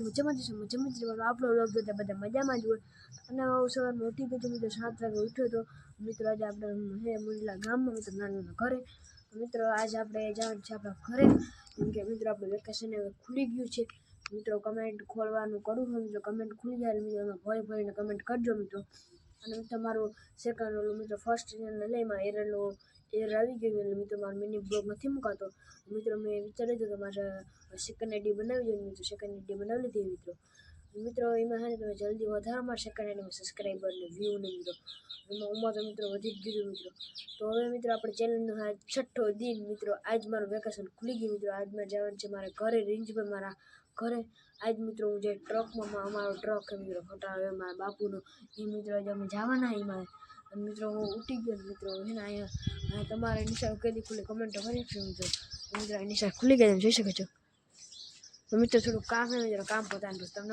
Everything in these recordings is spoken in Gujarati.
મજામાં જ રહેવાનું. આપણો વ્લોગ જોતા બધા મજામાં જ હોય. અને સવારમાં ઉઠી ગયો મિત્રો 7 વાગે ઉઠ્યો હતો મિત્રો. આજે આપણે મુરલા ગામમાં મિત્રો નાના ઘરે મિત્રો. આજે આપણે જવાનું છે આપણા ઘરે, કેમ કે મિત્રો આપણે વેકેશન હવે ખુલી ગયું છે મિત્રો. કમેન્ટ ખોલવાનું કરું છું મિત્રો. કમેન્ટ ખુલી જાય મિત્રો, એમાં ભરીને કમેન્ટ કરજો મિત્રો. અને તમારું સેકન્ડ મિત્રો ફર્સ્ટ ચેનલ લઈમાં એરર આવી ગયું એટલે મિત્રો મારો મિની બ્લોગ નથી મુકાતો મિત્રો. મેં વિચાર્યું હતું કે મારે સેકન્ડ આઈડી બનાવી જોઈએ મિત્રો. સેકન્ડ આઈડી બનાવી લીધી મિત્રો. એમાં છે ને તમે જલ્દી વધારો મારા સેકન્ડ આઈડીમાં સબસ્ક્રાઈબર ને વ્યૂ ને મિત્રો. એમાં ઉમર તો મિત્રો વધી જ ગયું મિત્રો. તો હવે મિત્રો આપણે ચેનલનો આ 6ઠ્ઠો દિન મિત્રો. આજ મારું વેકેશન ખુલી ગયું મિત્રો. આજ મારે જવાનું છે મારા ઘરે, રેન્જભાઈ મારા ઘરે. આજ મિત્રો હું જે ટ્રકમાં અમારો ટ્રક છે મિત્રો ખટાવે મારા બાપુનો, એ મિત્રો આજે અમે જવાના એમાં. અને મિત્રો હું ઉઠી ગયો મિત્રો. છે ને અહીંયા તમારે નિશાળ કદી ખુલ્લી કમેન્ટો કરી આપજો મિત્રો. મિત્રો નિશાળ ખુલી ગઈ તમે જોઈ શકો છો. તો મિત્રો થોડું કામ છે મિત્રો, કામ પતાવીને પછી તમને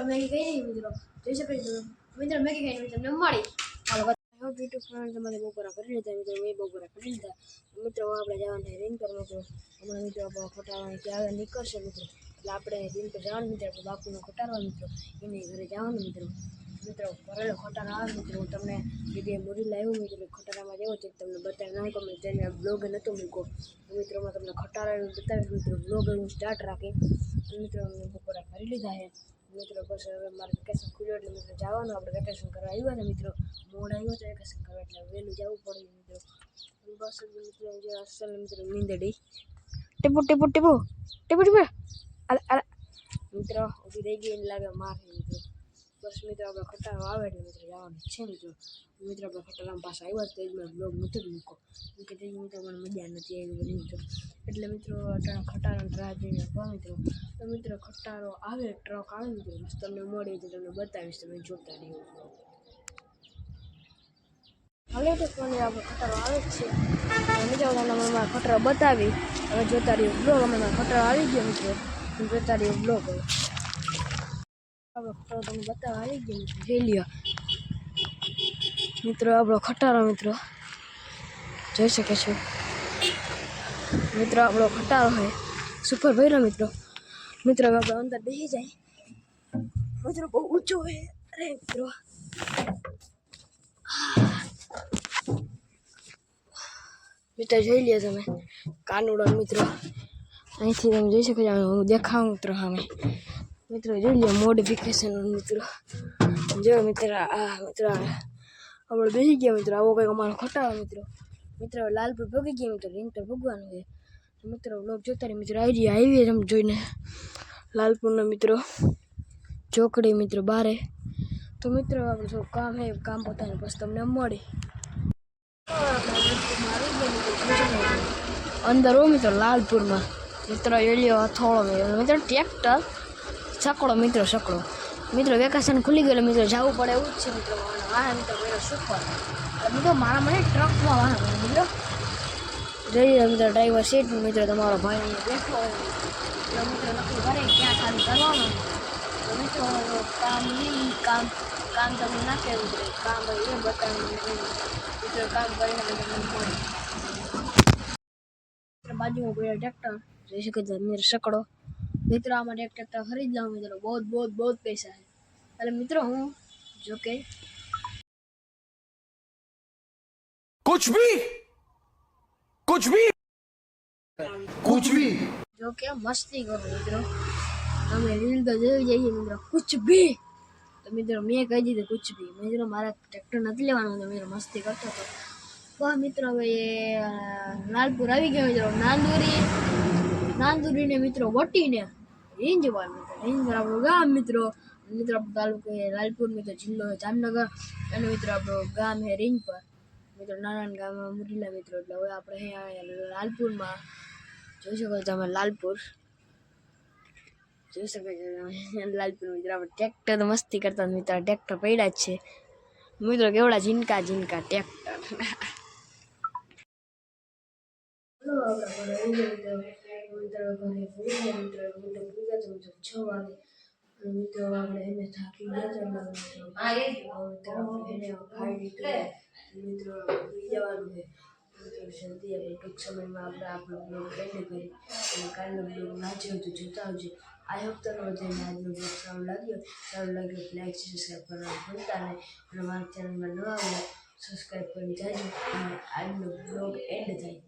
મેગી ખાઈ મિત્રો જોઈ શકો છો મિત્રો. મેગી ખાઈને તમને મળી યુટ્યુબ ફ્રેન્ડ તમારે બપોરા કરી લીધા મિત્રો. મેં બપોરા કરી લીધા મિત્રો. આપણે જવાના રેન પર મિત્રો. હમણાં મિત્રો આપણે ખોટાવાની ત્યાં નીકળશે મિત્રો. એટલે આપણે દિન પર જવાનું મિત્રો. આપણે બાપુનો ખટારવા મિત્રો, એને ઘરે જવાનું મિત્રો. મિત્રો કરેલો ખટારો આવે મિત્રો. હું તમને જે મુરી લાવ્યું મિત્રો ખટારામાં જેવો છે તમને બતાવી નાખો મેં. તેને બ્લોગ નહોતો મૂકો મિત્રોમાં તમને ખટારા બતાવીશ મિત્રો. બ્લોગ હું સ્ટાર્ટ રાખી મિત્રો. અમે બપોરા કરી લીધા છે મિત્રો. બસ હવે મારે વેકેશન ખુલ્યું એટલે મિત્રો જવાનું. આપણે વેકેશન કરવા આવ્યા ને મિત્રો. મોડ આવ્યો તો વેકેશન કરવા એટલે વહેલું જવું પડે મિત્રો. બસ મિત્રો જે અસલ મિત્રો નીંદડી ટીપુ ટીપુ ટીપુ ટીપુ ટીપુ મિત્રો ઊભી રહી ગઈ એને લાગે મારે મિત્રો. બસ મિત્રો આપણે ખટારો આવે એટલે મિત્રો જવાનું છે મિત્રો. મિત્રો આપણે ખટારામાં પાછા આવ્યા તો મેં બ્લોગ નથી મૂકો કે તે મિત્રો મને મજા નથી આવી બધી મિત્રો. એટલે મિત્રો ખટારાનો રાહ જોઈને આપવા મિત્રો. તો મિત્રો ખટારો આવે, ટ્રક આવે મિત્રો બસ તમને મળી તો તમને બતાવીશ. તમે જોતા રહ્યો હવે તો કોને આપણે ખટારો આવે જ છે મિત્રો. તમને મારા ખટારો બતાવી હવે જોતા રહ્યો બ્લોગ. અમે મારા ખટારો આવી ગયો મિત્રો. જોતા રહ્યો બ્લોગ. હવે આપણો ખટારો તમને બતાવવા આવી ગયો મિત્રો. જોઈ લ્યો મિત્રો આપણો ખટારો મિત્રો જોઈ શકે છો મિત્રો. આપણો ખટારો છે સુપર ભર્યો મિત્રો. મિત્રો હવે આપણે અંદર બેસી જાય મિત્રો. બહુ ઊંચો છે અરે મિત્રો. મિત્રો જોઈ લ્યો તમે કાનુડો મિત્રો. અહીંથી તમે જોઈ શકો છો. હું દેખાઉં મિત્રો સામે મિત્રો. જોઈ લ્યો મોડિફિકેશન મિત્રો. જો મિત્ર આ મિત્રો આપણે બેસી ગયા મિત્રો. આવો કંઈક અમારો ખટારો મિત્રો. મિત્રો લાલપુર ભોગી ગયા મિત્રો. રીંગ તો ભોગવાનું છે મિત્રો. લોક જોતા રહે મિત્રો. આવી તમે જોઈને લાલપુરના મિત્રો ચોકડી મિત્રો બારે. તો મિત્રો આપણે શું કામ છે કામ પોતાને પછી તમને મળી અંદર હો મિત્રો. લાલપુરમાં મિત્રો એલિયો હથોળો મિત્રો. ટ્રેક્ટર સકડો મિત્રો. સકડો મિત્રો. વેકેશન ખુલી ગયેલો મિત્રો. જવું પડે એવું જ છે મિત્રો. વાહન મિત્રો પેલો સુપર મિત્રો. મારા મને ટ્રકમાં વાહન મિત્રો. જઈએ મિત્રો ડ્રાઈવર સીટ મિત્રો. તમારો ભાઈ અહીંયા બેઠો હોય એટલે મિત્રો નક્કી કરે ક્યાં ચાલુ કરવાનું. તો મિત્રો કામ નહીં કામ તમને નાખે મિત્રો. કામ ભાઈ એ બતાવીને મિત્રો કામ કરીને તમને મળે. બાજુમાં કોઈ ટ્રેક્ટર જોઈ શકે છે મિત્રો. સકડો મિત્રો. આમાં એક ટ્રેક્ટર ખરીદ લાવું મિત્રો. બહુ પૈસા છે. એટલે મિત્રો હું જો કે कुछ भी જો કે મસ્તી કરું મિત્રો. અમે રીલ તો જોઈ જઈએ મિત્રો. કુછ ભી તો મિત્રો મેં કહી દીધું કુછ ભી મિત્રો. મારા ટ્રેક્ટર નથી લેવાનું તો મિત્રો મસ્તી કરતો હતો. બસ મિત્રો હવે લાલપુર આવી ગયો મિત્રો. નાંદુરીને મિત્રો વટીને રેંજવાર મિત્રો. રેંજવાર આપણું ગામ મિત્રો. મિત્રો આપણું તાલુકો લાલપુર મિત્રો. જિલ્લો જામનગર અને મિત્રો આપણું ગામ છે રેંજપર મિત્રો. નાના ગામમાં મુરીલા મિત્રો. એટલે હવે આપણે અહીંયા લાલપુરમાં જોઈ શકો છો તમે. લાલપુર જોઈ શકો છો તમે. લાલપુર મિત્રો આપણે ટ્રેક્ટર મસ્તી કરતા મિત્રો. ટ્રેક્ટર પડ્યા જ છે મિત્રો. કેવડા ઝીનકા ટ્રેક્ટર. મિત્રો 6 વાગે મિત્રો આપણે એને થાકી ગયા મિત્રો. જવાનું છે મિત્રો. જલ્દી આપણે ટૂંક સમયમાં આપણે આપણો બ્લોગ લઈને ગઈ અને કાલનો બ્લોગ ના જોયો તો જોતા આવજો. આઈ હોપ તમને બધાને આજનો બ્લોગ સારો લાગ્યો લાઈક સબસ્ક્રાઈબ કરવાનું ભૂલતા નહીં અને મારા ચેનલમાં નવા હોય સબસ્ક્રાઈબ કરી જાજો અને આજનો બ્લોગ એન્ડ થાય.